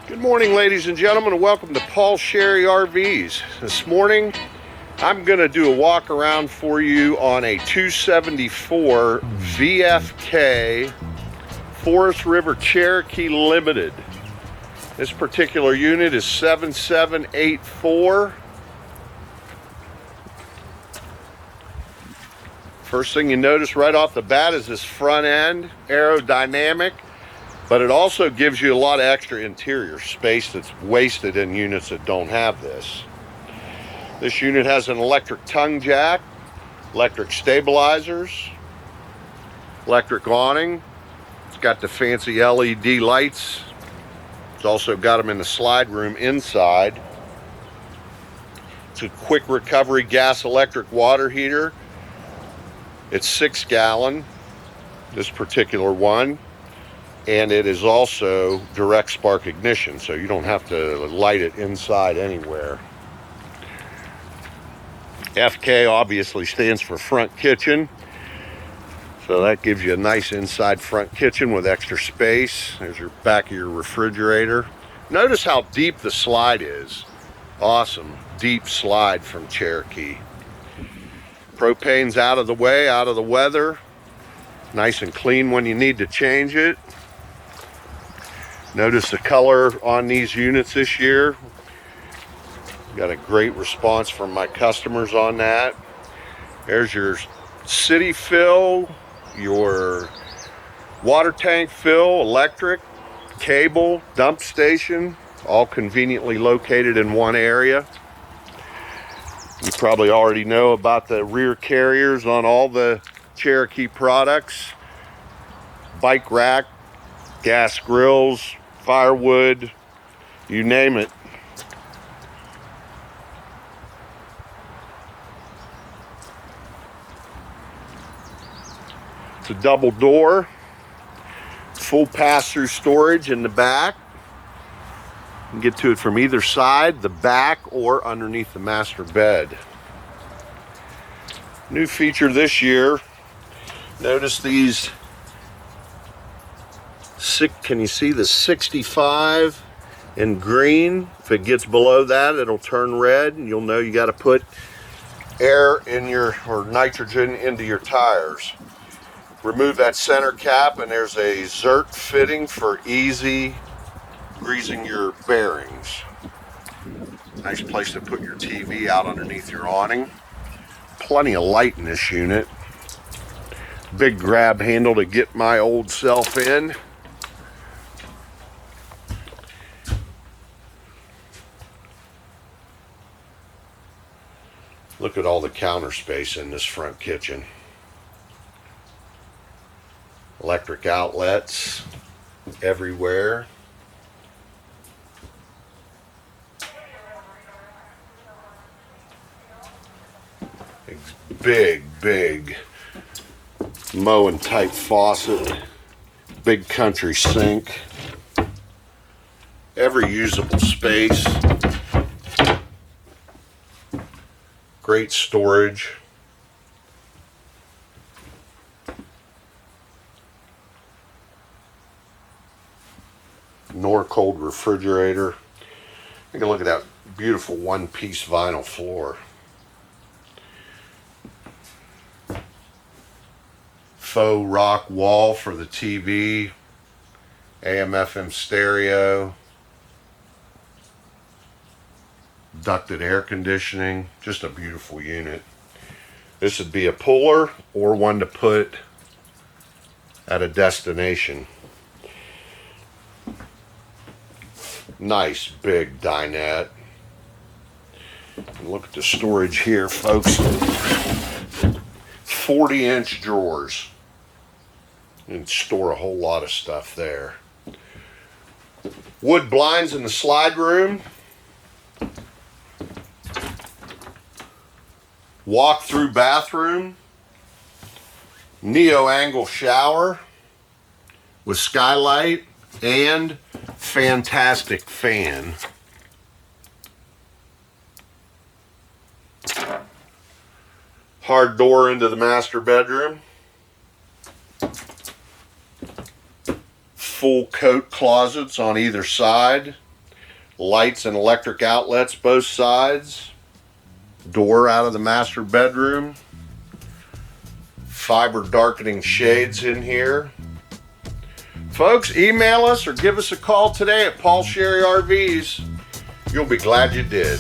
Good morning, ladies and gentlemen, and welcome to Paul Sherry RVs. This morning, I'm going to do a walk around for you on a 274 VFK Forest River Cherokee Limited. This particular unit is 7784. First thing you notice right off the bat is this front end, aerodynamic. But it also gives you a lot of extra interior space that's wasted in units that don't have this. This unit has an electric tongue jack, electric stabilizers, electric awning. It's got the fancy LED lights. It's also got them in the slide room inside. It's a quick recovery gas electric water heater. It's 6 gallon, this particular one. And it is also direct spark ignition, so you don't have to light it inside anywhere. FK obviously stands for front kitchen, so that gives you a nice inside front kitchen with extra space. There's your back of your refrigerator. Notice how deep the slide is. Awesome deep slide from Cherokee. Propane's out of the way, out of the weather. Nice and clean when you need to change it. Notice the color on these units this year. Got a great response from my customers on that. There's your city fill, your water tank fill, electric, cable, dump station, all conveniently located in one area. You probably already know about the rear carriers on all the Cherokee products. Bike rack, gas grills, firewood, you name it. It's a double door, full pass-through storage in the back. You can get to it from either side, the back, or underneath the master bed. New feature this year, notice these. Can you see the 65 in green? If it gets below that, it'll turn red, and you'll know you got to put air in or nitrogen into your tires. Remove that center cap, and there's a Zert fitting for easy greasing your bearings. Nice place to put your TV out underneath your awning. Plenty of light in this unit. Big grab handle to get my old self in. Look at all the counter space in this front kitchen. Electric outlets everywhere. Big Moen type faucet. Big country sink. Every usable space. Great storage. Norcold refrigerator. Take a look at that beautiful one-piece vinyl floor. Faux rock wall for the TV. AM/FM stereo. Ducted air conditioning, just a beautiful unit. This would be a puller or one to put at a destination. Nice big dinette. And look at the storage here, folks. 40-inch drawers. You can store a whole lot of stuff there. Wood blinds in the slide room. Walk-through bathroom, neo-angle shower with skylight and fantastic fan. Hard door into the master bedroom. Full coat closets on either side. Lights and electric outlets both sides. Door out of the master bedroom. Fiber darkening shades in here. Folks, email us or give us a call today at Paul Sherry RVs. You'll be glad you did.